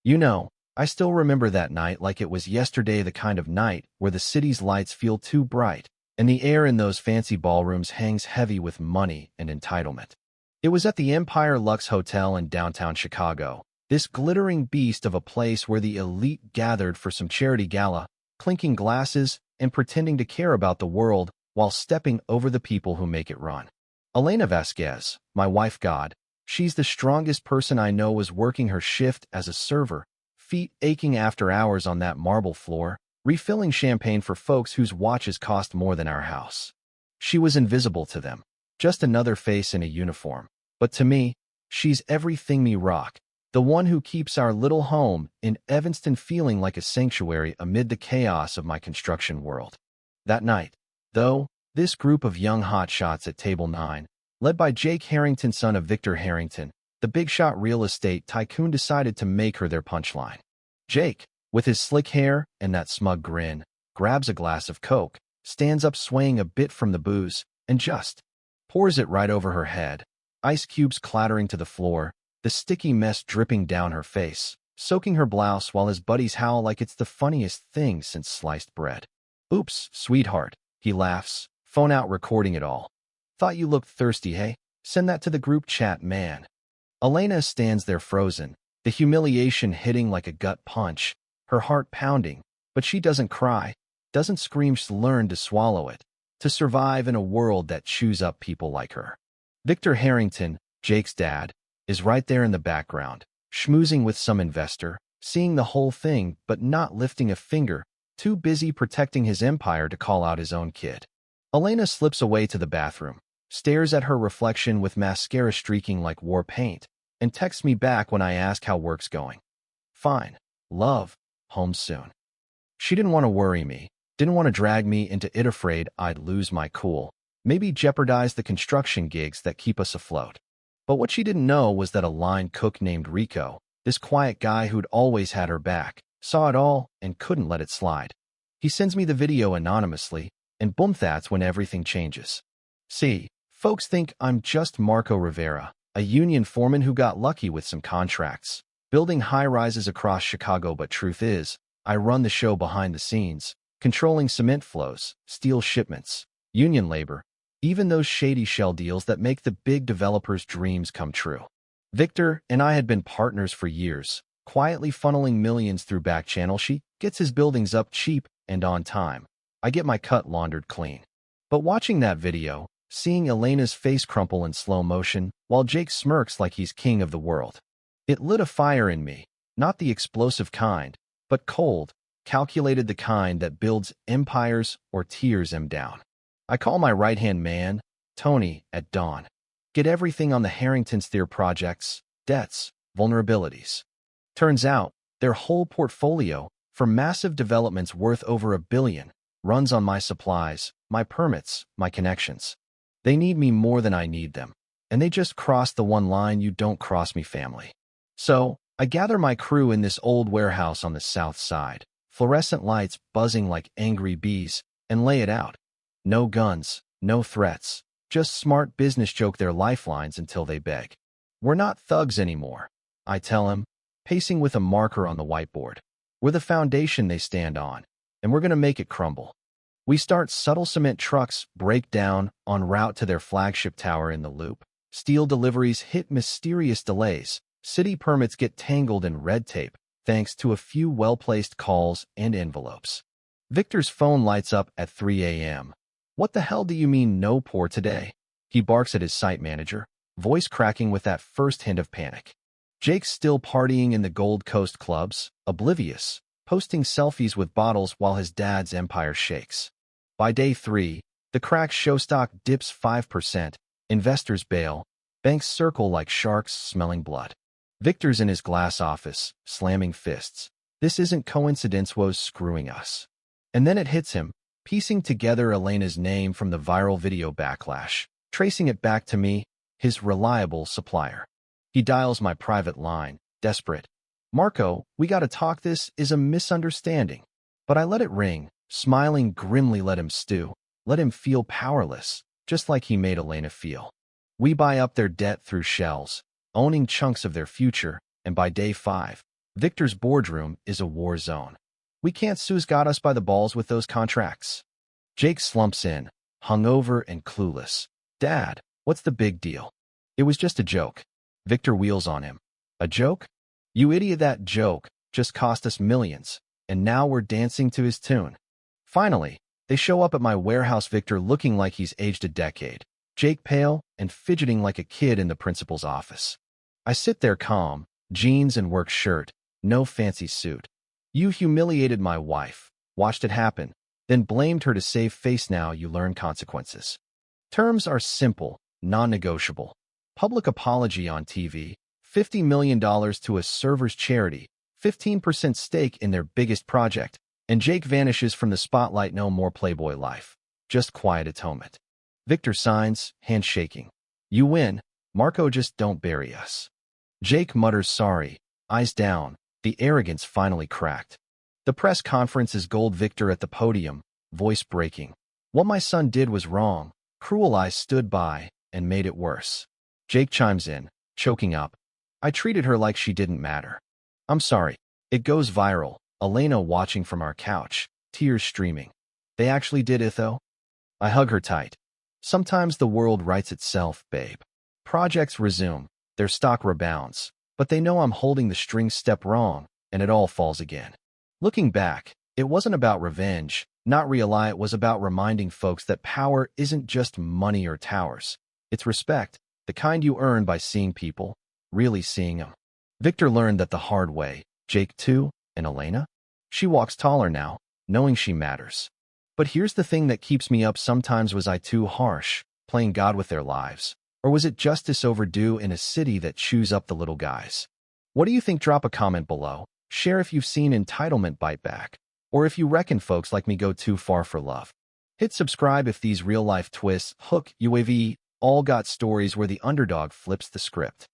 You know, I still remember that night like it was yesterday, the kind of night where the city's lights feel too bright, and the air in those fancy ballrooms hangs heavy with money and entitlement. It was at the Empire Lux Hotel in downtown Chicago, this glittering beast of a place where the elite gathered for some charity gala, clinking glasses and pretending to care about the world while stepping over the people who make it run. Elena Vasquez, my wife God, she's the strongest person I know, was working her shift as a server, feet aching after hours on that marble floor, refilling champagne for folks whose watches cost more than our house. She was invisible to them, just another face in a uniform. But to me, she's everything me rock, the one who keeps our little home in Evanston feeling like a sanctuary amid the chaos of my construction world. That night, though, this group of young hotshots at Table 9, led by Jake Harrington, son of Victor Harrington, the big shot real estate tycoon, decided to make her their punchline. Jake, with his slick hair and that smug grin, grabs a glass of Coke, stands up swaying a bit from the booze, and just pours it right over her head, ice cubes clattering to the floor, the sticky mess dripping down her face, soaking her blouse, while his buddies howl like it's the funniest thing since sliced bread. "Oops, sweetheart," he laughs, phone out recording it all. "Thought you looked thirsty, hey? Send that to the group chat, man." Elena stands there frozen, the humiliation hitting like a gut punch, her heart pounding, but she doesn't cry, doesn't scream. She's learned to swallow it, to survive in a world that chews up people like her. Victor Harrington, Jake's dad, is right there in the background, schmoozing with some investor, seeing the whole thing but not lifting a finger, too busy protecting his empire to call out his own kid. Elena slips away to the bathroom, stares at her reflection with mascara streaking like war paint, and texts me back when I ask how work's going. "Fine. Love. Home soon." She didn't want to worry me, didn't want to drag me into it, afraid I'd lose my cool, maybe jeopardize the construction gigs that keep us afloat. But what she didn't know was that a line cook named Rico, this quiet guy who'd always had her back, saw it all and couldn't let it slide. He sends me the video anonymously, and boom, that's when everything changes. See, folks think I'm just Marco Rivera, a union foreman who got lucky with some contracts, building high-rises across Chicago, but truth is, I run the show behind the scenes, controlling cement flows, steel shipments, union labor, even those shady shell deals that make the big developers' dreams come true. Victor and I had been partners for years, quietly funneling millions through back channel. She gets his buildings up cheap and on time. I get my cut laundered clean. But watching that video, seeing Elena's face crumple in slow motion, while Jake smirks like he's king of the world, it lit a fire in me, not the explosive kind, but cold, calculated, the kind that builds empires or tears them down. I call my right-hand man, Tony, at dawn. Get everything on the Harringtons, their projects, debts, vulnerabilities. Turns out, their whole portfolio, from massive developments worth over $1 billion, runs on my supplies, my permits, my connections. They need me more than I need them, and they just crossed the one line: you don't cross me, family. So, I gather my crew in this old warehouse on the south side, fluorescent lights buzzing like angry bees, and lay it out. No guns, no threats, just smart business joke, their lifelines until they beg. "We're not thugs anymore," I tell him, pacing with a marker on the whiteboard. "We're the foundation they stand on, and we're going to make it crumble." We start. Subtle cement trucks break down en route to their flagship tower in the loop. Steel deliveries hit mysterious delays. City permits get tangled in red tape, thanks to a few well-placed calls and envelopes. Victor's phone lights up at 3 a.m. "What the hell do you mean no pour today?" he barks at his site manager, voice cracking with that first hint of panic. Jake's still partying in the Gold Coast clubs, oblivious, posting selfies with bottles while his dad's empire shakes. By day 3, the cracked show stock dips 5%, investors bail, banks circle like sharks smelling blood. Victor's in his glass office, slamming fists. This isn't coincidence, was screwing us. And then it hits him, piecing together Elena's name from the viral video backlash, tracing it back to me, his reliable supplier. He dials my private line, desperate. "Marco, we gotta talk. This is a misunderstanding." But I let it ring, smiling grimly. Let him stew, let him feel powerless, just like he made Elena feel. We buy up their debt through shells, owning chunks of their future, and by day 5, Victor's boardroom is a war zone. We can't Sue's got us by the balls with those contracts. Jake slumps in, hungover and clueless. Dad, what's the big deal? It was just a joke. Victor wheels on him. A joke? You idiot, that joke just cost us millions, and now we're dancing to his tune. Finally, they show up at my warehouse, Victor looking like he's aged a decade, Jake pale and fidgeting like a kid in the principal's office. I sit there calm, jeans and work shirt, no fancy suit. You humiliated my wife, watched it happen, then blamed her to save face. Now you learn consequences. Terms are simple, non-negotiable. Public apology on TV, $50 million to a server's charity, 15% stake in their biggest project, and Jake vanishes from the spotlight. No more Playboy life, just quiet atonement. Victor signs, hand shaking. You win, Marco, just don't bury us. Jake mutters sorry, eyes down, the arrogance finally cracked. The press conference is gold. Victor at the podium, voice breaking. What my son did was wrong. Cruel eyes stood by and made it worse. Jake chimes in, choking up. I treated her like she didn't matter. I'm sorry. It goes viral. Elena watching from our couch, tears streaming. They actually did it though? I hug her tight. Sometimes the world rights itself, babe. Projects resume, their stock rebounds, but they know I'm holding the strings. Step wrong, and it all falls again. Looking back, it wasn't about revenge, not real. It was about reminding folks that power isn't just money or towers. It's respect, the kind you earn by seeing people, really seeing them. Victor learned that the hard way. Jake too, and Elena? She walks taller now, knowing she matters. But here's the thing that keeps me up sometimes. Was I too harsh, playing God with their lives? Or was it justice overdue in a city that chews up the little guys? What do you think? Drop a comment below. Share if you've seen entitlement bite back, or if you reckon folks like me go too far for love. Hit subscribe if these real-life twists, hook, UAV, all got stories where the underdog flips the script.